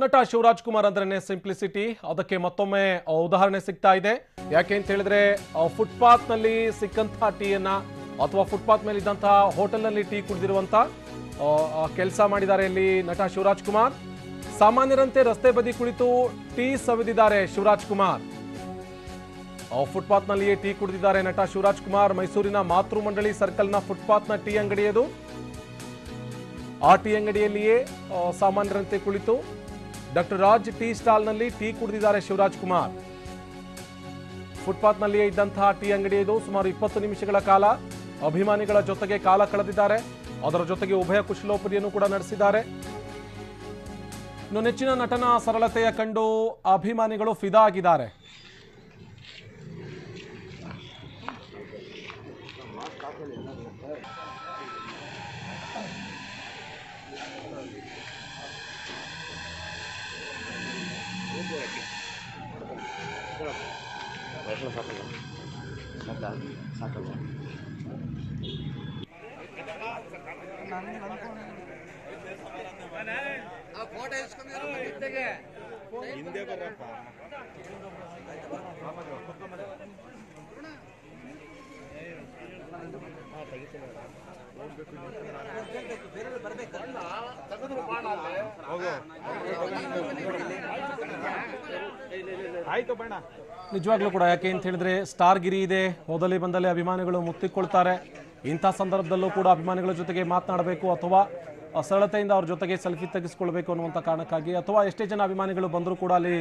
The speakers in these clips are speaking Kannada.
ನಟ ಶಿವರಾಜ್ ಕುಮಾರ್ ಅಂದ್ರೇನೆ ಸಿಂಪ್ಲಿಸಿಟಿ. ಅದಕ್ಕೆ ಮತ್ತೊಮ್ಮೆ ಉದಾಹರಣೆ ಸಿಗ್ತಾ ಇದೆ. ಯಾಕೆ ಅಂತ ಹೇಳಿದ್ರೆ ಫುಟ್ಪಾತ್ ನಲ್ಲಿ ಸಿಕ್ಕಂತ ಟೀಯನ್ನ ಅಥವಾ ಫುಟ್ಪಾತ್ ಮೇಲೆ ಇದ್ದಂತಹ ಹೋಟೆಲ್ ನಲ್ಲಿ ಟೀ ಕುಡಿದಿರುವಂತ ಕೆಲಸ ಮಾಡಿದ್ದಾರೆ ಇಲ್ಲಿ ನಟ ಶಿವರಾಜ್ ಕುಮಾರ್. ಸಾಮಾನ್ಯರಂತೆ ರಸ್ತೆ ಬದಿ ಕುಳಿತು ಟೀ ಸವಿದಿದ್ದಾರೆ ಶಿವರಾಜ್ ಕುಮಾರ್. ಫುಟ್ಪಾತ್ ನಲ್ಲಿಯೇ ಟೀ ಕುಡಿದಿದ್ದಾರೆ ನಟ ಶಿವರಾಜ್ ಕುಮಾರ್. ಮೈಸೂರಿನ ಮಾತೃ ಮಂಡಳಿ ಸರ್ಕಲ್ನ ಫುಟ್ಪಾತ್ನ ಟೀ ಅಂಗಡಿಯದು. ಆ ಟೀ ಅಂಗಡಿಯಲ್ಲಿಯೇ ಸಾಮಾನ್ಯರಂತೆ ಕುಳಿತು ಡಾಕ್ಟರ್ ರಾಜ್ ಟೀ ಸ್ಟಾಲ್ನಲ್ಲಿ ಟೀ ಕುಡಿದಿದ್ದಾರೆ ಶಿವರಾಜ್ ಕುಮಾರ್. ಫುಟ್ಪಾತ್ನಲ್ಲಿಯೇ ಇದ್ದಂತಹ ಟೀ ಅಂಗಡಿ ಇದು. ಸುಮಾರು 20 ನಿಮಿಷಗಳ ಕಾಲ ಅಭಿಮಾನಿಗಳ ಜೊತೆಗೆ ಕಾಲ ಕಳೆದಿದ್ದಾರೆ. ಅದರ ಜೊತೆಗೆ ಉಭಯ ಕುಶಲೋಪರಿಯನ್ನು ಕೂಡ ನಡೆಸಿದ್ದಾರೆ. ಇನ್ನು ನೆಚ್ಚಿನ ನಟನ ಸರಳತೆಯ ಕಂಡು ಅಭಿಮಾನಿಗಳು ಫಿದಾ ಆಗಿದ್ದಾರೆ. ನಿಜವಾಗ್ಲೂ ಕೂಡ ಯಾಕೆ ಅಂತ ಹೇಳಿದ್ರೆ ಸ್ಟಾರ್ ಗಿರಿ ಇದೆ. ಹೋದಲ್ಲಿ ಬಂದಲ್ಲಿ ಅಭಿಮಾನಿಗಳು ಮುತ್ತಿಕೊಳ್ತಾರೆ. ಇಂಥ ಸಂದರ್ಭದಲ್ಲೂ ಕೂಡ ಅಭಿಮಾನಿಗಳ ಜೊತೆಗೆ ಮಾತನಾಡಬೇಕು ಅಥವಾ ಸರಳತೆಯಿಂದ ಅವ್ರ ಜೊತೆಗೆ ಸೆಲ್ಫಿ ತೆಗೆಸ್ಕೊಳ್ಬೇಕು ಅನ್ನುವಂಥ ಕಾರಣಕ್ಕಾಗಿ, ಅಥವಾ ಎಷ್ಟೇ ಜನ ಅಭಿಮಾನಿಗಳು ಬಂದರೂ ಕೂಡ ಅಲ್ಲಿ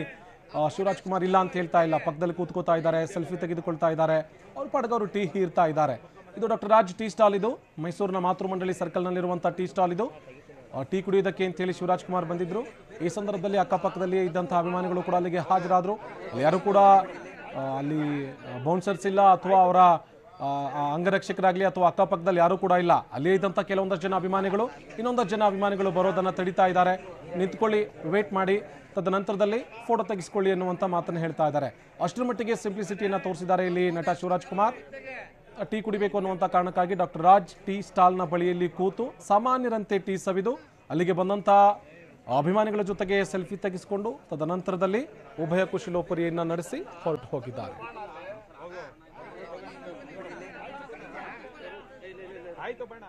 ಶಿವರಾಜ್ ಕುಮಾರ್ ಇಲ್ಲ ಅಂತ ಹೇಳ್ತಾ ಇಲ್ಲ. ಪಕ್ಕದಲ್ಲಿ ಕೂತ್ಕೋತಾ ಇದ್ದಾರೆ, ಸೆಲ್ಫಿ ತೆಗೆದುಕೊಳ್ತಾ ಇದ್ದಾರೆ, ಅವ್ರ ಪಾಡ್ಗೆ ಅವರು ಟೀ ಹೀರ್ತಾ ಇದ್ದಾರೆ. ಇದು ಡಾಕ್ಟರ್ ರಾಜ್ ಟೀ ಸ್ಟಾಲ್. ಇದು ಮೈಸೂರಿನ ಮಾತೃ ಮಂಡಳಿ ಸರ್ಕಲ್ನಲ್ಲಿರುವಂಥ ಟೀ ಸ್ಟಾಲ್. ಇದು ಟೀ ಕುಡಿಯೋದಕ್ಕೆ ಅಂತೇಳಿ ಶಿವರಾಜ್ ಕುಮಾರ್ ಬಂದಿದ್ರು. ಈ ಸಂದರ್ಭದಲ್ಲಿ ಅಕ್ಕಪಕ್ಕದಲ್ಲಿ ಇದ್ದಂತಹ ಅಭಿಮಾನಿಗಳು ಕೂಡ ಅಲ್ಲಿಗೆ ಹಾಜರಾದರು. ಅಲ್ಲಿ ಯಾರು ಕೂಡ ಅಲ್ಲಿ ಬೌನ್ಸರ್ಸ್ ಇಲ್ಲ ಅಥವಾ ಅವರ ಅಂಗರಕ್ಷಕರಾಗಲಿ ಅಥವಾ ಅಕ್ಕಪಕ್ಕದಲ್ಲಿ ಯಾರು ಕೂಡ ಇಲ್ಲ. ಅಲ್ಲಿ ಇದ್ದಂಥ ಕೆಲವೊಂದಷ್ಟು ಜನ ಅಭಿಮಾನಿಗಳು ಇನ್ನೊಂದಷ್ಟು ಜನ ಅಭಿಮಾನಿಗಳು ಬರೋದನ್ನು ತಡಿತಾ ಇದ್ದಾರೆ. ನಿಂತ್ಕೊಳ್ಳಿ, ವೇಟ್ ಮಾಡಿ, ತದನಂತರದಲ್ಲಿ ಫೋಟೋ ತೆಗೆಸ್ಕೊಳ್ಳಿ ಅನ್ನುವಂಥ ಮಾತನ್ನು ಹೇಳ್ತಾ ಇದ್ದಾರೆ. ಅಷ್ಟರ ಮಟ್ಟಿಗೆ ಸಿಂಪ್ಲಿಸಿಟಿಯನ್ನು ತೋರಿಸಿದ್ದಾರೆ ಇಲ್ಲಿ ನಟ ಶಿವರಾಜ್ ಕುಮಾರ್. ಟೀ ಕುಡಿಬೇಕು ಅನ್ನುವಂಥ ಕಾರಣಕ್ಕಾಗಿ ಡಾಕ್ಟರ್ ರಾಜ್ ಟೀ ಸ್ಟಾಲ್ನ ಬಳಿಯಲ್ಲಿ ಕೂತು ಸಾಮಾನ್ಯರಂತೆ ಟೀ ಸವಿದು ಅಲ್ಲಿಗೆ ಬಂದಂಥ ಅಭಿಮಾನಿಗಳ ಜೊತೆಗೆ ಸೆಲ್ಫಿ ತೆಗೆಸಿಕೊಂಡು ತದನಂತರದಲ್ಲಿ ಉಭಯ ಕುಶಲೋಪರಿಯನ್ನು ನಡೆಸಿ ಹೊರಟು ಹೋಗಿದ್ದಾರೆ. ಆಯ್ತು ಬಣ್ಣ.